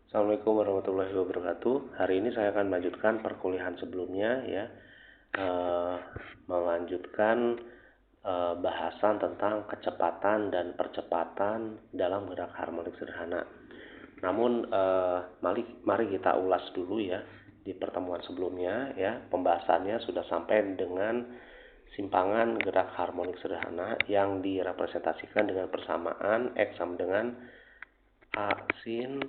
Assalamualaikum warahmatullahi wabarakatuh. Hari ini saya akan melanjutkan perkuliahan sebelumnya ya, melanjutkan bahasan tentang kecepatan dan percepatan dalam gerak harmonik sederhana. Namun mari kita ulas dulu ya di pertemuan sebelumnya ya, pembahasannya sudah sampai dengan simpangan gerak harmonik sederhana yang direpresentasikan dengan persamaan X sama dengan A sin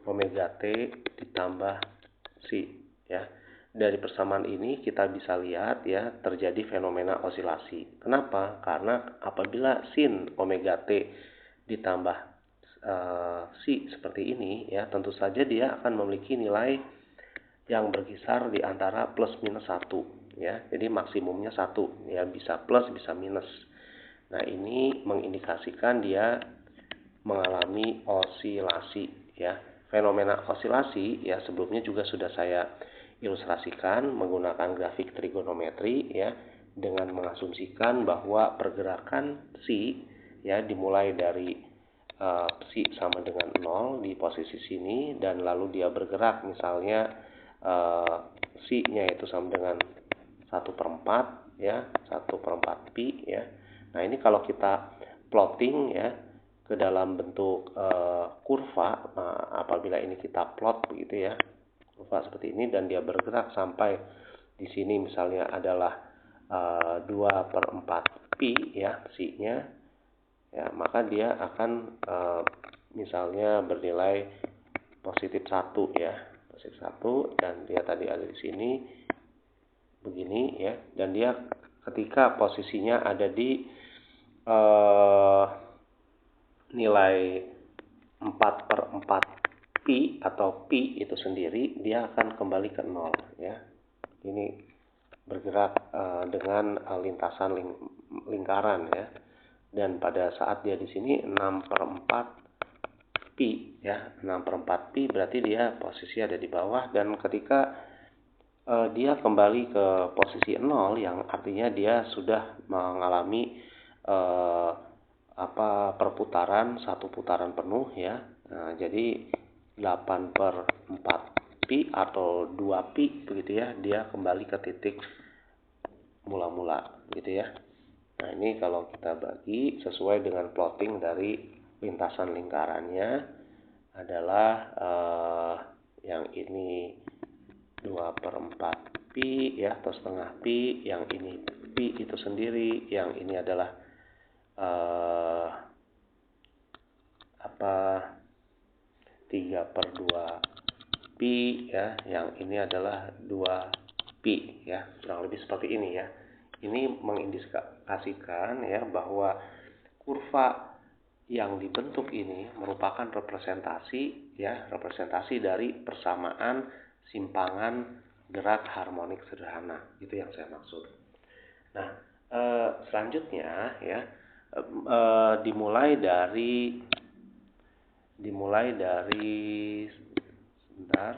omega T ditambah psi ya. Dari persamaan ini kita bisa lihat ya terjadi fenomena osilasi. Kenapa? Karena apabila sin omega T ditambah psi seperti ini ya, tentu saja dia akan memiliki nilai yang berkisar di antara plus minus 1 ya. Jadi maksimumnya 1 ya, bisa plus bisa minus. Nah, ini mengindikasikan dia mengalami osilasi ya. Fenomena osilasi ya sebelumnya juga sudah saya ilustrasikan menggunakan grafik trigonometri ya, dengan mengasumsikan bahwa pergerakan psi ya dimulai dari psi sama dengan 0 di posisi sini, dan lalu dia bergerak misalnya psi-nya itu sama dengan 1/4 ya, 1/4 pi ya. Nah, ini kalau kita plotting ya ke dalam bentuk kurva, apabila ini kita plot begitu ya, kurva seperti ini, dan dia bergerak sampai di sini misalnya adalah 2/4 pi ya psi-nya ya, maka dia akan misalnya bernilai positif 1 ya, positif 1, dan dia tadi ada di sini begini ya, dan dia ketika posisinya ada di nilai 4/4 pi atau pi itu sendiri, dia akan kembali ke 0 ya. Ini bergerak dengan lintasan lingkaran ya. Dan pada saat dia di sini 6/4 pi ya, 6/4 pi berarti dia posisi ada di bawah, dan ketika dia kembali ke posisi 0 yang artinya dia sudah mengalami perputaran, satu putaran penuh ya. Nah, jadi 8/4 pi atau 2 pi begitu ya, dia kembali ke titik mula-mula gitu ya. Nah, ini kalau kita bagi sesuai dengan plotting dari lintasan lingkarannya adalah yang ini 2/4 pi ya, atau setengah pi, yang ini pi itu sendiri, yang ini adalah 3/2 pi ya, yang ini adalah 2 pi ya, kurang lebih seperti ini ya. Ini mengindikasikan ya bahwa kurva yang dibentuk ini merupakan representasi dari persamaan simpangan gerak harmonik sederhana. Itu yang saya maksud. Nah, selanjutnya ya, dimulai dari sebentar.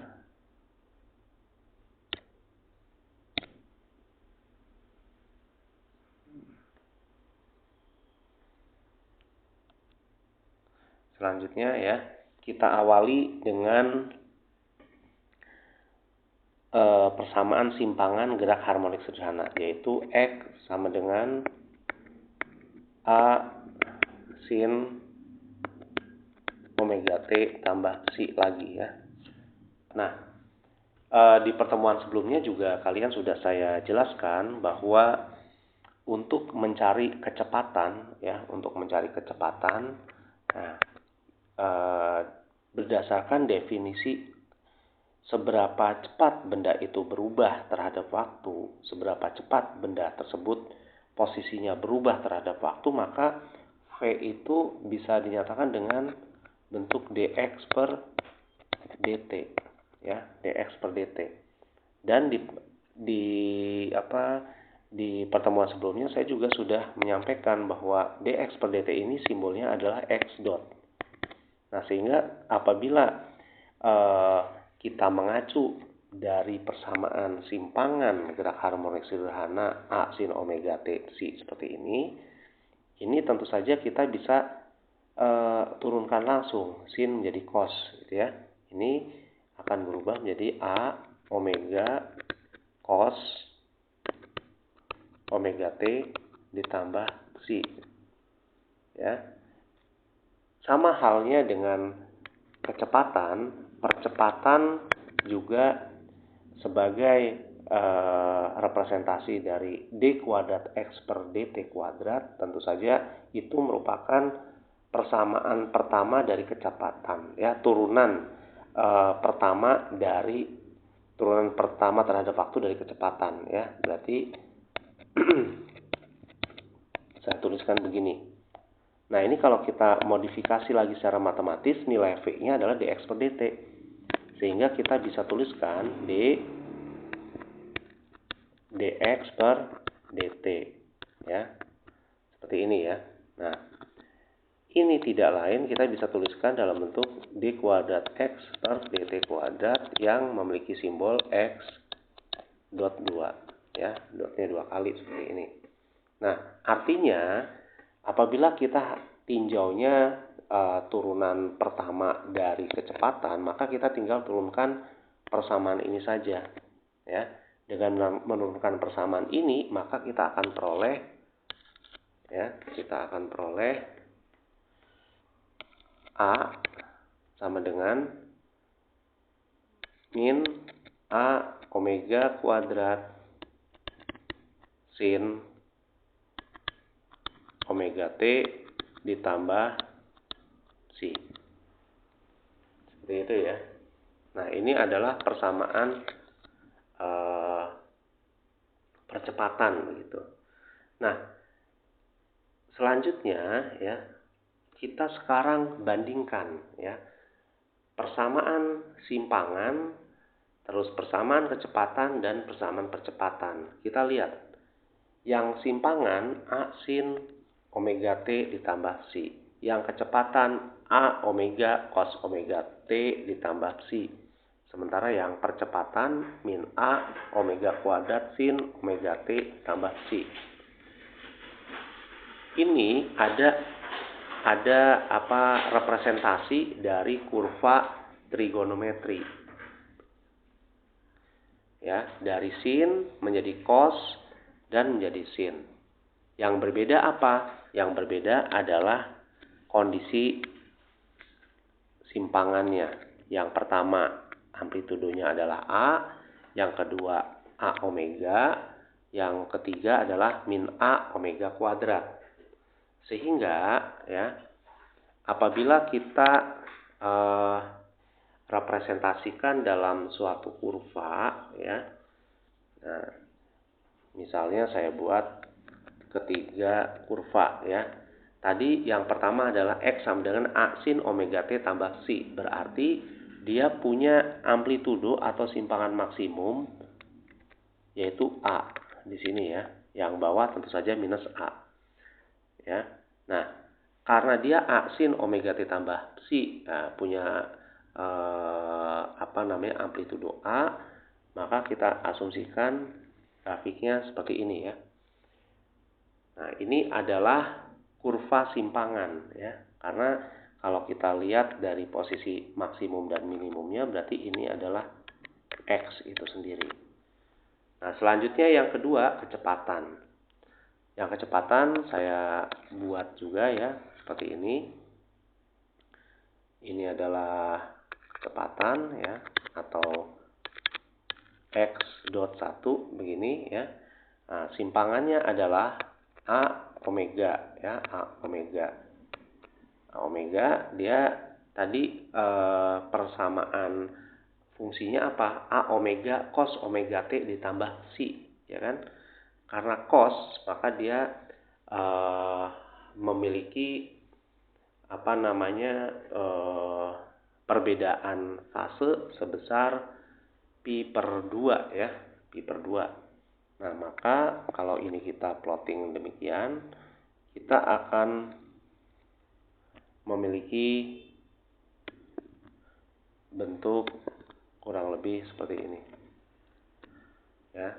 Selanjutnya ya, kita awali dengan persamaan simpangan gerak harmonik sederhana, yaitu X sama dengan A sin omega T tambah psi lagi ya. Nah, di pertemuan sebelumnya juga kalian sudah saya jelaskan bahwa untuk mencari kecepatan ya, nah, berdasarkan definisi seberapa cepat benda itu berubah terhadap waktu, seberapa cepat benda tersebut posisinya berubah terhadap waktu, maka V itu bisa dinyatakan dengan bentuk dx per dt ya, dx per dt. Dan di pertemuan sebelumnya saya juga sudah menyampaikan bahwa dx per dt ini simbolnya adalah x dot. Nah, sehingga apabila kita mengacu dari persamaan simpangan gerak harmonik sederhana A sin omega T psi seperti ini tentu saja kita bisa turunkan langsung sin menjadi cos gitu ya. Ini akan berubah menjadi A omega cos omega T ditambah psi. Ya. Sama halnya dengan kecepatan, percepatan juga sebagai representasi dari d kuadrat x per dt kuadrat, tentu saja itu merupakan persamaan pertama dari kecepatan, ya, turunan pertama terhadap waktu dari kecepatan, ya. Berarti saya tuliskan begini. Nah, ini kalau kita modifikasi lagi secara matematis, nilai V-nya adalah dx per dt. Sehingga kita bisa tuliskan dx per dt, ya. Seperti ini, ya. Nah, ini tidak lain kita bisa tuliskan dalam bentuk d kuadrat x per dt kuadrat yang memiliki simbol x dot 2, ya. Dotnya 2 kali seperti ini. Nah, artinya apabila kita tinjaunya turunan pertama dari kecepatan, maka kita tinggal turunkan persamaan ini saja, ya. Dengan menurunkan persamaan ini, maka kita akan peroleh, ya, A sama dengan min A omega kuadrat sin omega T ditambah psi. Seperti itu, ya. Nah, ini adalah persamaan percepatan begitu. Nah, selanjutnya, ya, kita sekarang bandingkan, ya, persamaan simpangan, terus persamaan kecepatan dan persamaan percepatan. Kita lihat yang simpangan A sin omega T ditambah psi, yang kecepatan A omega cos omega T ditambah psi. Sementara yang percepatan min A omega kuadrat sin omega T tambah psi. Ini ada representasi dari kurva trigonometri. Ya, dari sin menjadi cos dan menjadi sin. Yang berbeda apa? Yang berbeda adalah kondisi simpangannya. Yang pertama, amplitudonya adalah A, yang kedua A omega, yang ketiga adalah min A omega kuadrat. Sehingga, ya, apabila kita representasikan dalam suatu kurva, ya, nah, misalnya saya buat ketiga kurva, ya. Tadi yang pertama adalah X sama dengan A sin omega T tambah psi. Berarti dia punya amplitudo atau simpangan maksimum, yaitu A di sini, ya. Yang bawah tentu saja minus A. Ya. Nah, karena dia A sin omega T tambah psi, nah, punya amplitudo A, maka kita asumsikan grafiknya seperti ini, ya. Nah, ini adalah kurva simpangan, ya. Karena kalau kita lihat dari posisi maksimum dan minimumnya, berarti ini adalah X itu sendiri. Nah, selanjutnya yang kedua, kecepatan. Yang kecepatan saya buat juga, ya, seperti ini. Ini adalah kecepatan, ya, atau X dot 1 begini, ya. Nah, simpangannya adalah A omega, ya, A omega. A omega dia tadi persamaan fungsinya apa? A omega cos omega T ditambah psi, ya kan? Karena cos, maka dia memiliki perbedaan fase sebesar pi per 2, ya, pi per 2. Nah, maka kalau ini kita plotting demikian, kita akan memiliki bentuk kurang lebih seperti ini, ya.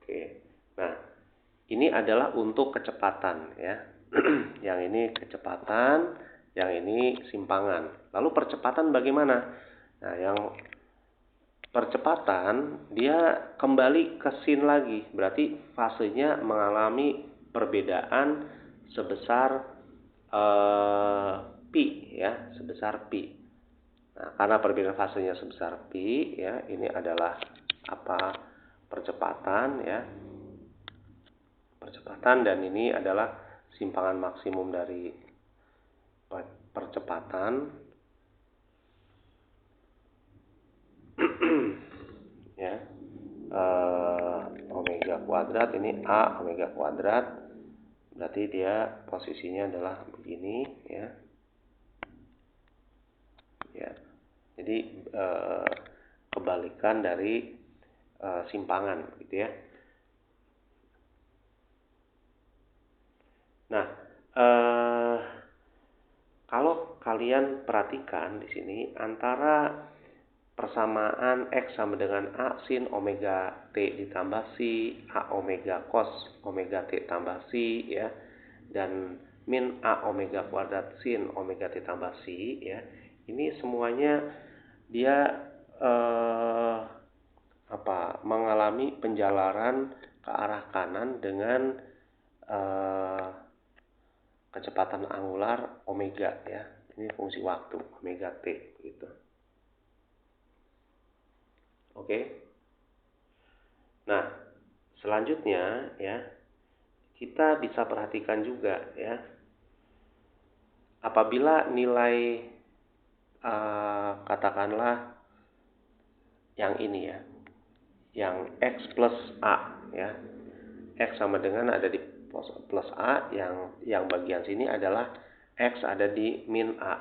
Oke. Nah, ini adalah untuk kecepatan, ya. Yang ini kecepatan, Yang ini simpangan. Lalu percepatan bagaimana? Nah, yang percepatan dia kembali ke sin lagi, berarti fasenya mengalami perbedaan sebesar pi ya, sebesar pi. Nah, karena perbedaan fasenya sebesar pi ya, ini adalah percepatan ya. Percepatan, dan ini adalah simpangan maksimum dari percepatan. Ya, omega kuadrat, ini A omega kuadrat, berarti dia posisinya adalah begini ya. Ya, jadi kebalikan dari simpangan gitu ya. Nah, kalau kalian perhatikan di sini antara persamaan X sama dengan A sin omega T ditambah Si, A omega cos omega T tambah Si ya, dan min A omega kuadrat sin omega T tambah Si ya. Ini semuanya dia mengalami penjalaran ke arah kanan dengan kecepatan angular omega ya. Ini fungsi waktu omega T gitu. Oke. Nah, selanjutnya ya, kita bisa perhatikan juga ya, apabila nilai katakanlah yang ini ya, yang X plus A ya, X sama dengan ada di plus A, yang bagian sini adalah X ada di min A.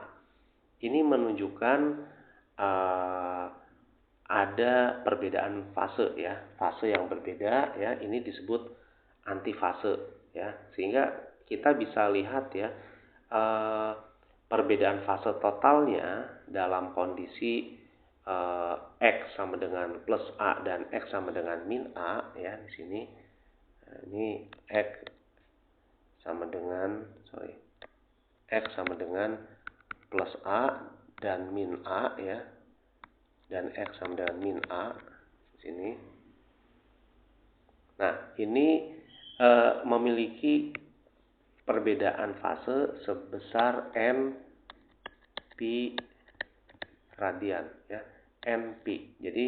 Ini menunjukkan ada perbedaan fase ya, fase yang berbeda ya, ini disebut antifase ya, sehingga kita bisa lihat ya perbedaan fase totalnya dalam kondisi X sama dengan plus A dan X sama dengan min A ya di sini. Nah, ini X sama dengan X sama dengan plus A dan min A ya, dan X sama dengan min A di sini. Nah, ini memiliki perbedaan fase sebesar n pi radian ya, n pi. Jadi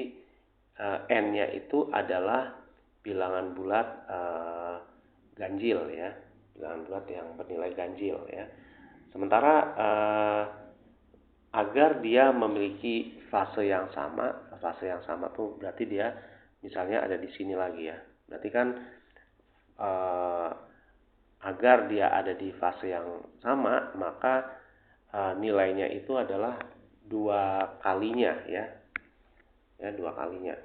n-nya itu adalah bilangan bulat ganjil ya, bilangan bulat yang bernilai ganjil ya. Sementara agar dia memiliki fase yang sama tuh berarti dia misalnya ada di sini lagi ya. Berarti kan agar dia ada di fase yang sama, maka nilainya itu adalah 2 kalinya ya. Ya, 2 kalinya.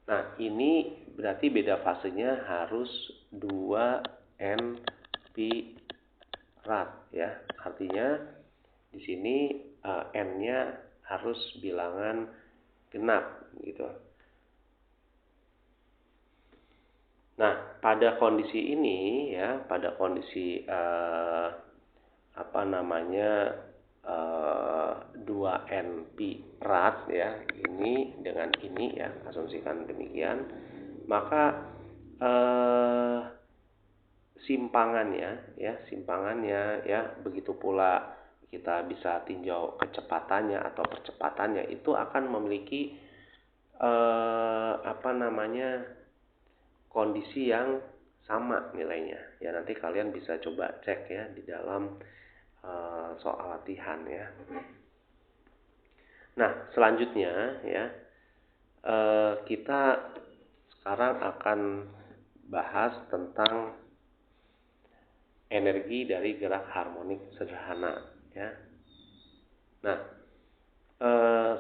Nah, ini berarti beda fasenya harus 2 n pi rad ya. Artinya di sini n-nya harus bilangan genap gitu. Nah, pada kondisi ini ya, pada kondisi 2n pi rad ya, ini dengan ini ya, asumsikan demikian, maka simpangannya ya, begitu pula kita bisa tinjau kecepatannya atau percepatannya itu akan memiliki kondisi yang sama nilainya ya. Nanti kalian bisa coba cek ya di dalam soal latihan ya. Nah, selanjutnya ya, kita sekarang akan bahas tentang energi dari gerak harmonik sederhana ya. Nah,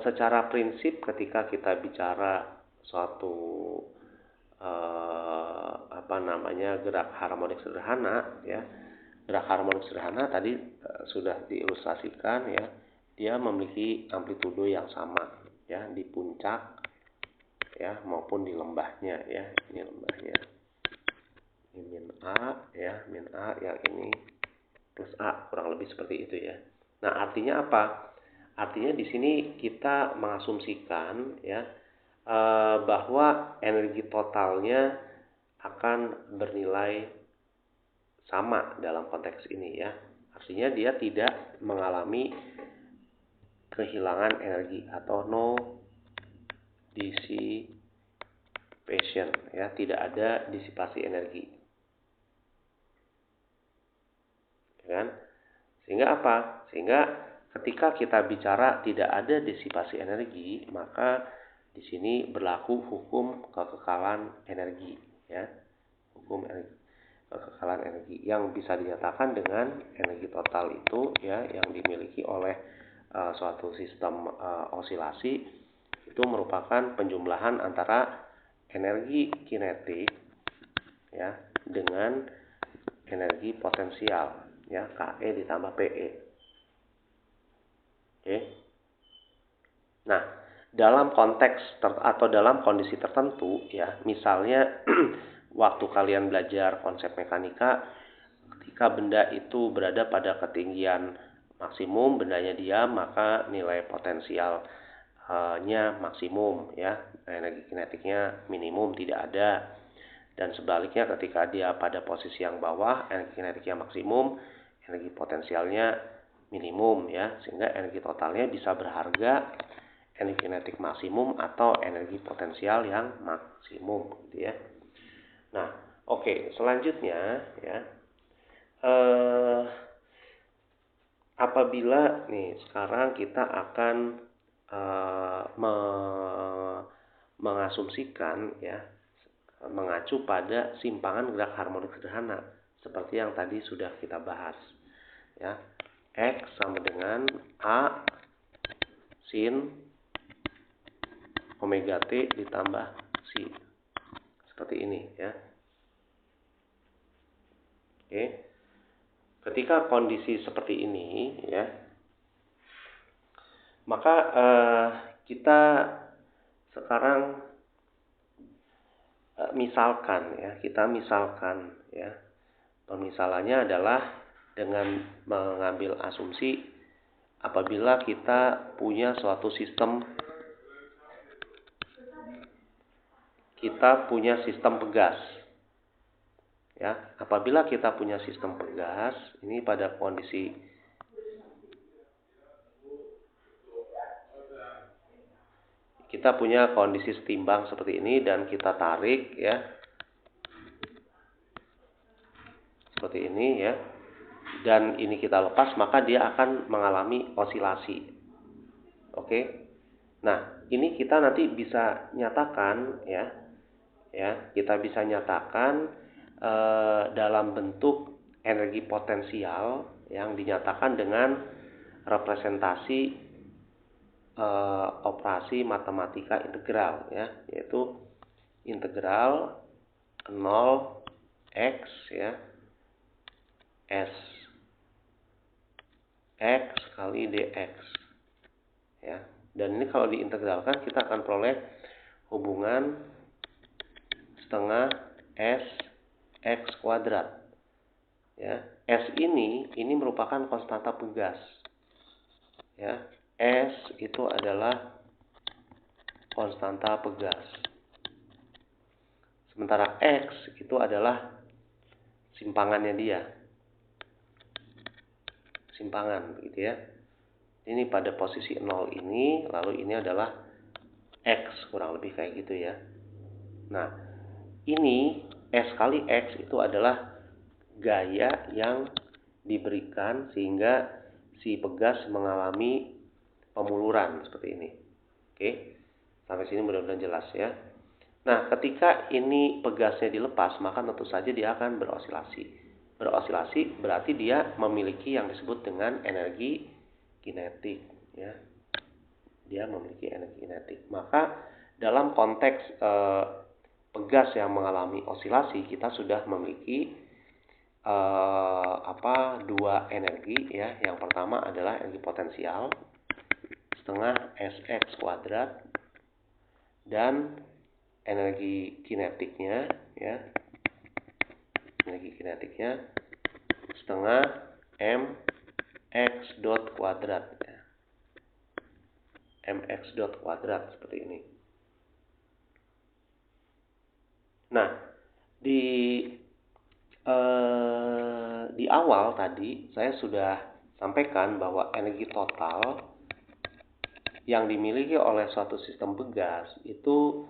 secara prinsip ketika kita bicara suatu gerak harmonik sederhana ya, gerak harmonik sederhana tadi sudah diilustrasikan ya, dia memiliki amplitudo yang sama ya di puncak ya maupun di lembahnya ya. Ini lembahnya, ini min A ya, min A, yang ini plus A, kurang lebih seperti itu ya. Nah, artinya apa? Artinya di sini kita mengasumsikan ya bahwa energi totalnya akan bernilai sama dalam konteks ini ya. Artinya dia tidak mengalami kehilangan energi atau no dissipation ya, tidak ada disipasi energi. Ya kan? Sehingga apa? Sehingga ketika kita bicara tidak ada disipasi energi, maka di sini berlaku hukum kekekalan energi ya. Hukum kekekalan energi yang bisa dinyatakan dengan energi total itu ya yang dimiliki oleh suatu sistem osilasi itu merupakan penjumlahan antara energi kinetik ya dengan energi potensial ya, KE ditambah PE. Oke. Nah, dalam konteks atau dalam kondisi tertentu ya, misalnya waktu kalian belajar konsep mekanika, ketika benda itu berada pada ketinggian maksimum, bendanya diam, maka nilai potensialnya maksimum ya, energi kinetiknya minimum, tidak ada. Dan sebaliknya ketika dia pada posisi yang bawah, energi kinetiknya maksimum, energi potensialnya minimum ya, sehingga energi totalnya bisa berharga energi kinetik maksimum atau energi potensial yang maksimum gitu ya. Nah, oke, selanjutnya ya apabila nih sekarang kita akan mengasumsikan ya, mengacu pada simpangan gerak harmonik sederhana seperti yang tadi sudah kita bahas ya. X sama dengan A sin omega T ditambah C seperti ini ya. Oke. Ketika kondisi seperti ini ya, maka kita sekarang misalkan ya, pemisalannya adalah dengan mengambil asumsi apabila kita punya suatu sistem, pegas ya. Apabila kita punya sistem pegas, ini pada kondisi kita punya kondisi setimbang seperti ini dan kita tarik ya seperti ini ya, dan ini kita lepas, maka dia akan mengalami osilasi. Oke. Nah, ini kita nanti bisa nyatakan ya kita bisa nyatakan dalam bentuk energi potensial yang dinyatakan dengan representasi operasi matematika integral ya, yaitu integral 0 x ya s x kali dx ya. Dan ini kalau diintegralkan kita akan peroleh hubungan setengah s x kuadrat ya. S ini merupakan konstanta pegas ya. S itu adalah konstanta pegas. Sementara X itu adalah simpangannya dia. Simpangan gitu ya. Ini pada posisi 0 ini, lalu ini adalah X, kurang lebih kayak gitu ya. Nah, ini S kali X itu adalah gaya yang diberikan sehingga si pegas mengalami pemuluran seperti ini. Oke, sampai sini mudah-mudahan jelas ya. Nah, ketika ini pegasnya dilepas, maka tentu saja dia akan berosilasi. Berosilasi berarti dia memiliki yang disebut dengan energi kinetik ya. Dia memiliki energi kinetik. Maka dalam konteks pegas yang mengalami osilasi, kita sudah memiliki dua energi ya. Yang pertama adalah energi potensial setengah sx kuadrat dan energi kinetiknya ya, setengah m x dot kuadrat ya. Mx dot kuadrat seperti ini. Nah, di awal tadi saya sudah sampaikan bahwa energi total yang dimiliki oleh suatu sistem bergas itu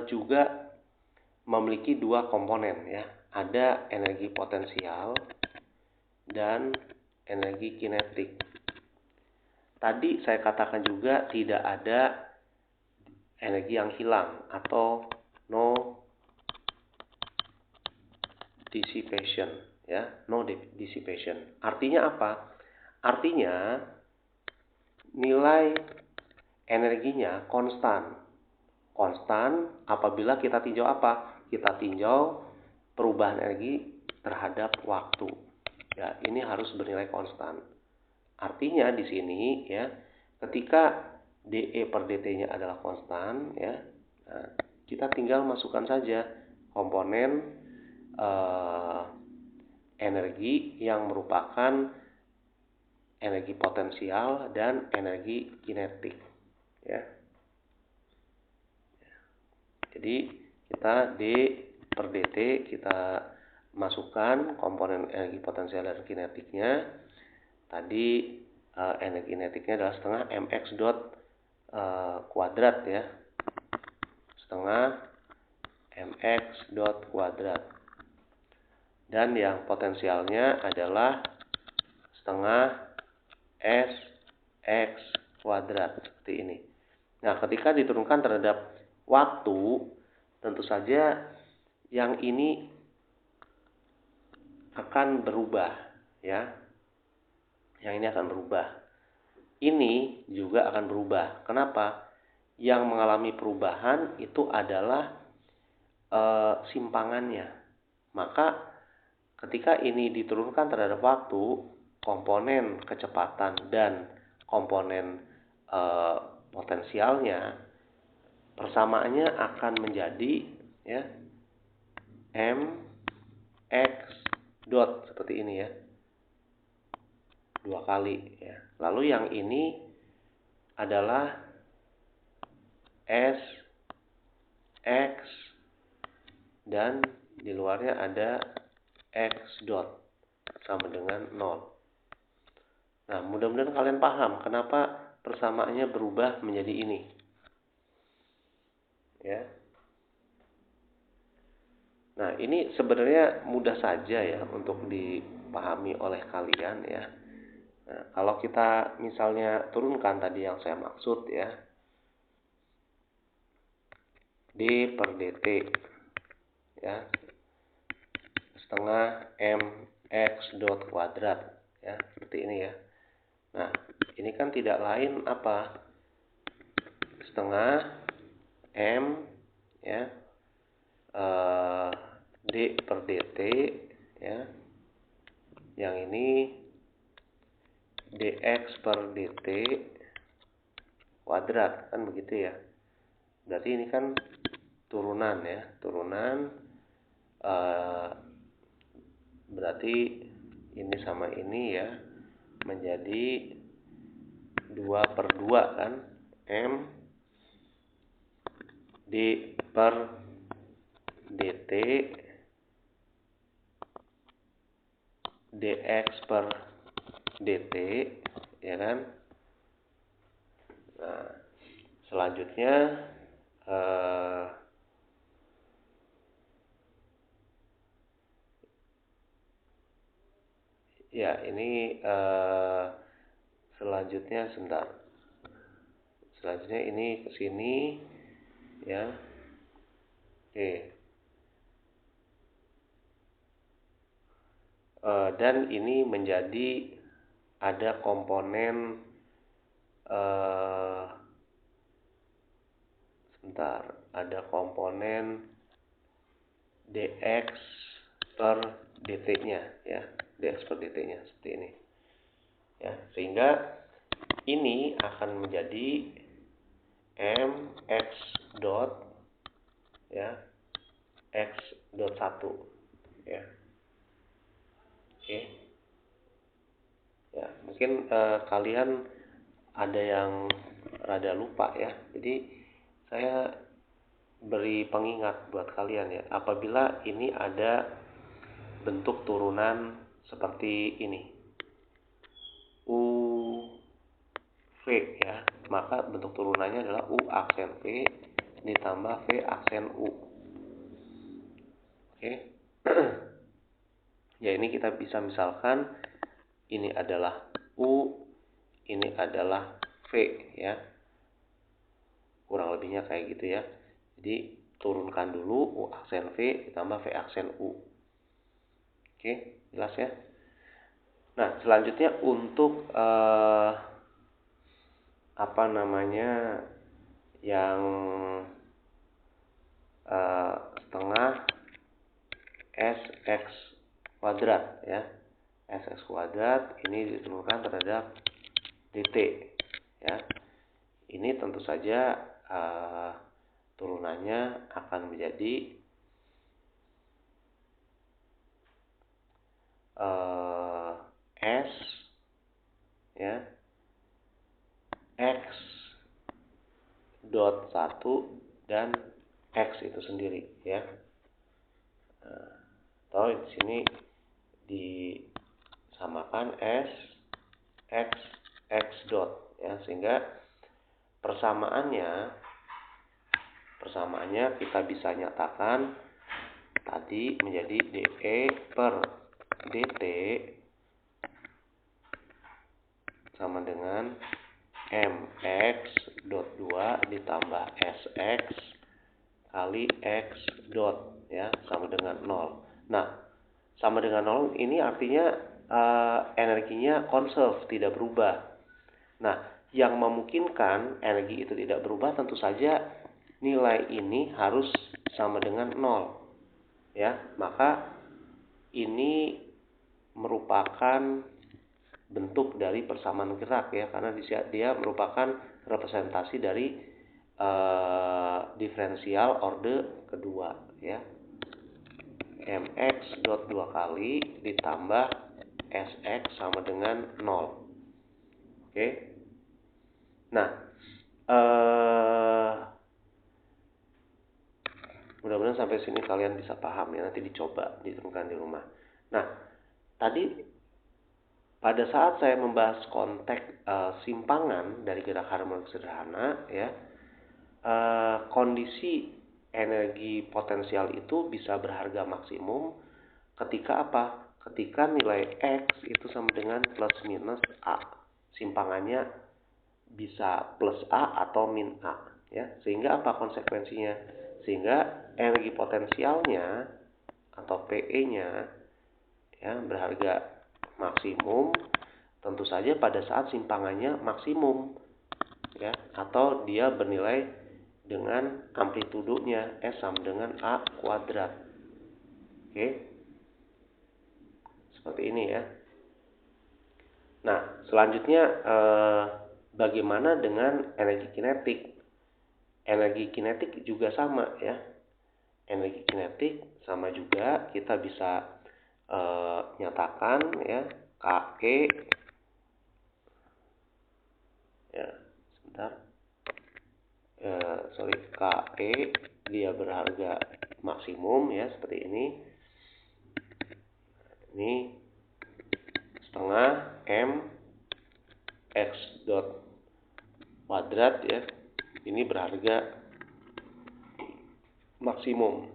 juga memiliki dua komponen ya. Ada energi potensial dan energi kinetik. Tadi saya katakan juga tidak ada energi yang hilang atau no dissipation ya, no dissipation. Artinya apa? Artinya nilai energinya konstan. Konstan apabila kita tinjau apa? Kita tinjau perubahan energi terhadap waktu. Ya, ini harus bernilai konstan. Artinya di sini ya, ketika dE per dt-nya adalah konstan ya, nah, kita tinggal masukkan saja komponen energi yang merupakan energi potensial dan energi kinetik ya. Jadi kita D per dt kita masukkan komponen energi potensial dan kinetiknya. Tadi energi kinetiknya adalah setengah mx dot kuadrat ya, setengah mx dot kuadrat, dan yang potensialnya adalah setengah sx kuadrat seperti ini. Nah, ketika diturunkan terhadap waktu, tentu saja yang ini akan berubah ya. Yang ini akan berubah. Ini juga akan berubah. Kenapa? Yang mengalami perubahan itu adalah simpangannya. Maka ketika ini diturunkan terhadap waktu, komponen kecepatan dan komponen potensialnya persamaannya akan menjadi ya mx dot seperti ini ya, dua kali ya. Lalu yang ini adalah s x dan di luarnya ada x dot sama dengan 0. Nah, mudah-mudahan kalian paham kenapa persamaannya berubah menjadi ini ya. Nah, ini sebenarnya mudah saja ya untuk dipahami oleh kalian ya. Nah, kalau kita misalnya turunkan tadi yang saya maksud ya, D per dt ya, setengah mx dot kuadrat ya, seperti ini ya. Nah, ini kan tidak lain apa? Setengah m ya, d per dt ya, yang ini dx per dt kuadrat, kan begitu ya. Berarti ini kan turunan ya, turunan berarti ini sama ini ya, menjadi 2 per 2 kan, m d per dt dx per dt ya kan. Nah, selanjutnya ya ini selanjutnya sebentar. Selanjutnya ini ke sini ya. Oke. Dan ini menjadi ada komponen sebentar, ada komponen dx per dt-nya ya, dx per dt-nya seperti ini ya, sehingga ini akan menjadi mx dot ya, x dot 1 ya. Oke. Ya, mungkin kalian ada yang rada lupa ya. Jadi saya beri pengingat buat kalian ya. Apabila ini ada bentuk turunan seperti ini, U V ya, maka bentuk turunannya adalah U aksen V ditambah V aksen U. Oke. Ya, ini kita bisa misalkan ini adalah U, ini adalah V ya. Kurang lebihnya kayak gitu ya. Jadi turunkan dulu U aksen V ditambah V aksen U. Oke, jelas ya. Nah, selanjutnya untuk apa namanya yang setengah SX kuadrat ya. SX kuadrat ini diturunkan terhadap DT ya. Ini tentu saja turunannya akan menjadi S ya X dot 1 dan X itu sendiri ya. Atau di sini disamakan S X X dot ya, sehingga persamaannya kita bisa nyatakan tadi menjadi DE per DT sama dengan MX dot 2 ditambah SX kali X dot ya sama dengan 0. Nah, sama dengan 0 ini artinya energinya conserve, tidak berubah. Nah, yang memungkinkan energi itu tidak berubah tentu saja nilai ini harus sama dengan 0. Ya, maka ini merupakan bentuk dari persamaan gerak ya, karena dia merupakan representasi dari diferensial orde kedua ya. MX dot 2 kali ditambah SX sama dengan 0. Oke. Nah, mudah-mudahan sampai sini kalian bisa paham ya, nanti dicoba diterapkan di rumah. Nah, tadi pada saat saya membahas konteks simpangan dari gerak harmonik sederhana ya, kondisi energi potensial itu bisa berharga maksimum ketika apa? Ketika nilai X itu sama dengan plus minus A. Simpangannya bisa plus A atau min A ya. Sehingga apa konsekuensinya? Sehingga energi potensialnya atau PE-nya ya berharga maksimum tentu saja pada saat simpangannya maksimum ya, atau dia bernilai dengan amplitudonya S sama dengan A kuadrat. Oke, seperti ini ya. Nah, selanjutnya bagaimana dengan energi kinetik? Energi kinetik juga sama ya. Energi kinetik sama juga, kita bisa nyatakan ya KE ya, sebentar. KE dia berharga maksimum ya, seperti ini. Ini setengah M X dot kuadrat ya, ini berharga maksimum.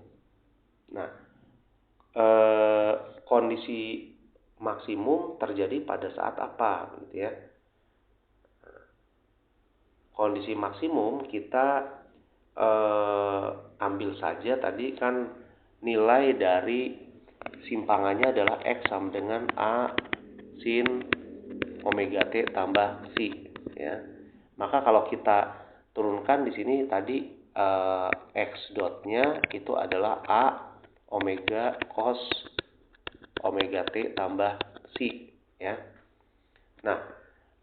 Nah, kondisi maksimum terjadi pada saat apa gitu ya. Kondisi maksimum kita ambil saja tadi kan nilai dari simpangannya adalah X sama dengan A sin omega T tambah psi ya. Maka kalau kita turunkan di sini tadi X dotnya itu adalah A omega cos omega T tambah psi ya. Nah,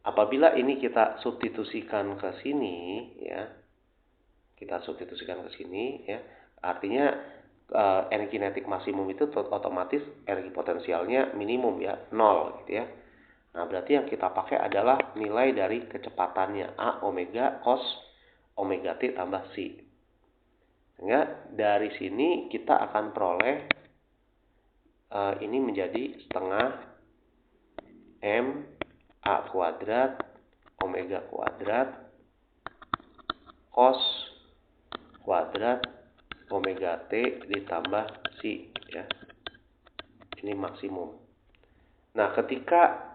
apabila ini kita substitusikan ke sini ya, artinya energi kinetik maksimum itu otomatis energi potensialnya minimum ya, 0 gitu ya. Nah, berarti yang kita pakai adalah nilai dari kecepatannya, A omega cos omega T tambah C. Sehingga dari sini kita akan peroleh ini menjadi setengah M A kuadrat omega kuadrat cos kuadrat omega T ditambah C ya. Ini maksimum. Nah, ketika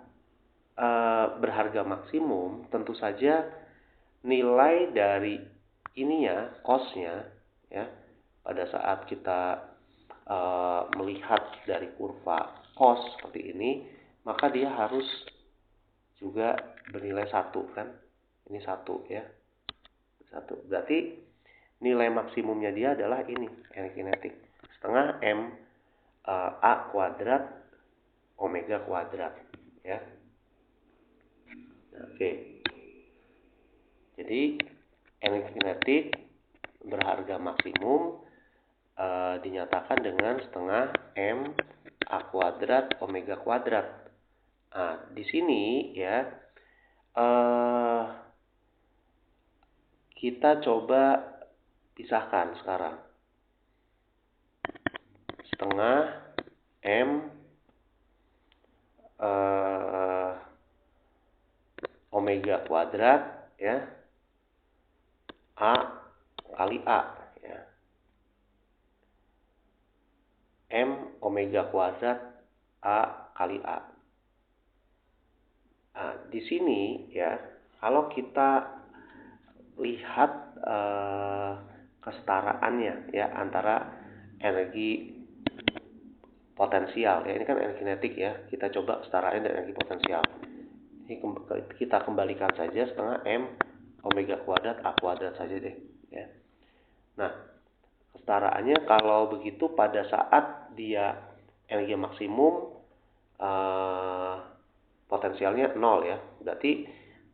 berharga maksimum, tentu saja nilai dari ininya, cosnya ya, pada saat kita melihat dari kurva cos seperti ini, maka dia harus juga bernilai 1 kan. Ini 1 ya. 1. Berarti nilai maksimumnya dia adalah ini, energi kinetik. Setengah M A kuadrat omega kuadrat ya. Oke. Jadi energi kinetik berharga maksimum dinyatakan dengan setengah M A kuadrat omega kuadrat. Nah, di sini ya kita coba pisahkan sekarang. Setengah M omega kuadrat ya A kali A ya. M omega kuadrat A kali A. Nah, di sini ya, kalau kita lihat kesetaraannya ya antara energi potensial ya, ini kan energi kinetik ya, kita coba kesetaraan dengan energi potensial. Ini kita kembalikan saja setengah M omega kuadrat A kuadrat saja deh ya. Nah, kesetaraannya kalau begitu pada saat dia energi maksimum potensialnya 0 ya. Berarti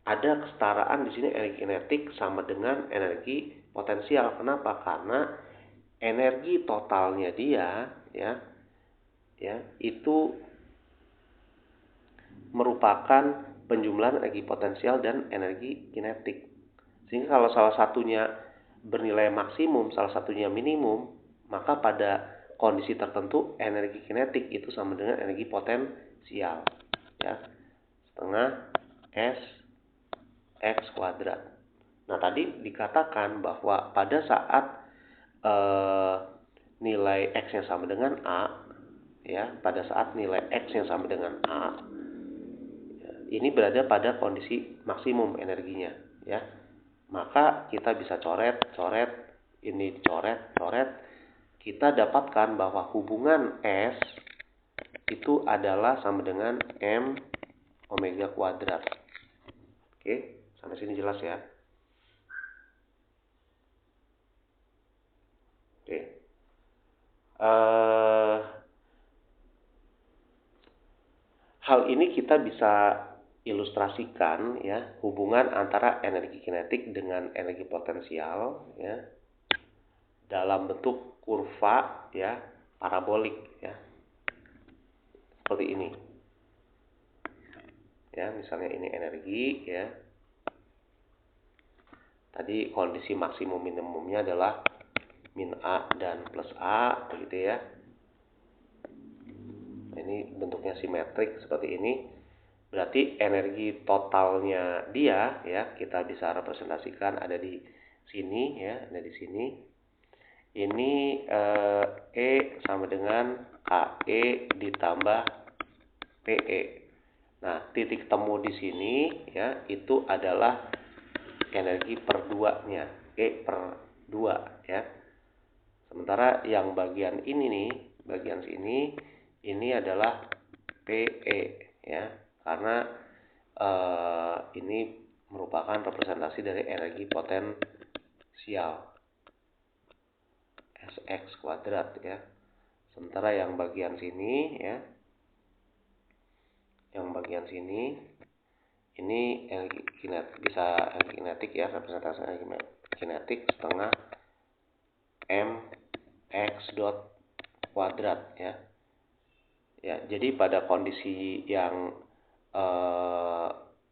ada kesetaraan di sini energi kinetik sama dengan energi potensial. Kenapa? Karena energi totalnya dia ya itu merupakan penjumlahan energi potensial dan energi kinetik. Sehingga kalau salah satunya bernilai maksimum, salah satunya minimum, maka pada kondisi tertentu energi kinetik itu sama dengan energi potensial ya. Setengah S X kuadrat. Nah, tadi dikatakan bahwa pada saat nilai X-nya sama dengan A ya, pada saat nilai X-nya sama dengan A ini berada pada kondisi maksimum energinya ya. Maka kita bisa coret, ini coret, kita dapatkan bahwa hubungan S itu adalah sama dengan M omega kuadrat. Oke, sampai sini jelas ya. Oke. Hal ini kita bisa ilustrasikan ya, hubungan antara energi kinetik dengan energi potensial ya dalam bentuk kurva ya parabolik ya. Seperti ini. Ya, misalnya ini energi ya. Tadi kondisi maksimum minimumnya adalah min A dan plus A begitu ya. Ini bentuknya simetrik seperti ini. Berarti energi totalnya dia ya kita bisa representasikan ada di sini ya, ada di sini. Ini E sama dengan KE ditambah PE. Nah, titik temu di sini ya itu adalah energi per 2-nya, E per 2 ya. Sementara yang bagian ini nih, bagian sini ini adalah PE ya, karena ini merupakan representasi dari energi potensial Sx kuadrat ya. Sementara yang bagian sini ya, yang bagian sini ini energi kinetik, bisa energi kinetik ya, representasi energi kinetik setengah M X dot kuadrat ya. Ya, jadi pada kondisi yang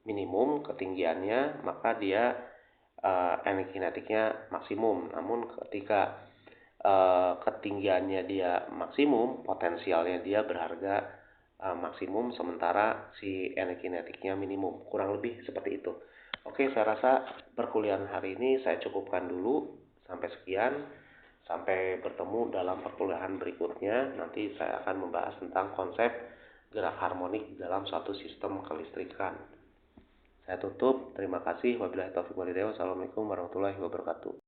minimum ketinggiannya, maka dia energi kinetiknya maksimum. Namun ketika ketinggiannya dia maksimum, potensialnya dia berharga maksimum, sementara si energi kinetiknya minimum. Kurang lebih seperti itu. Oke, saya rasa perkuliahan hari ini saya cukupkan dulu. Sampai sekian. Sampai bertemu dalam perkuliahan berikutnya. Nanti saya akan membahas tentang konsep gerak harmonik dalam suatu sistem kelistrikan. Saya tutup. Terima kasih. Wabillahi taufiq walhidayah. Wassalamualaikum warahmatullahi wabarakatuh.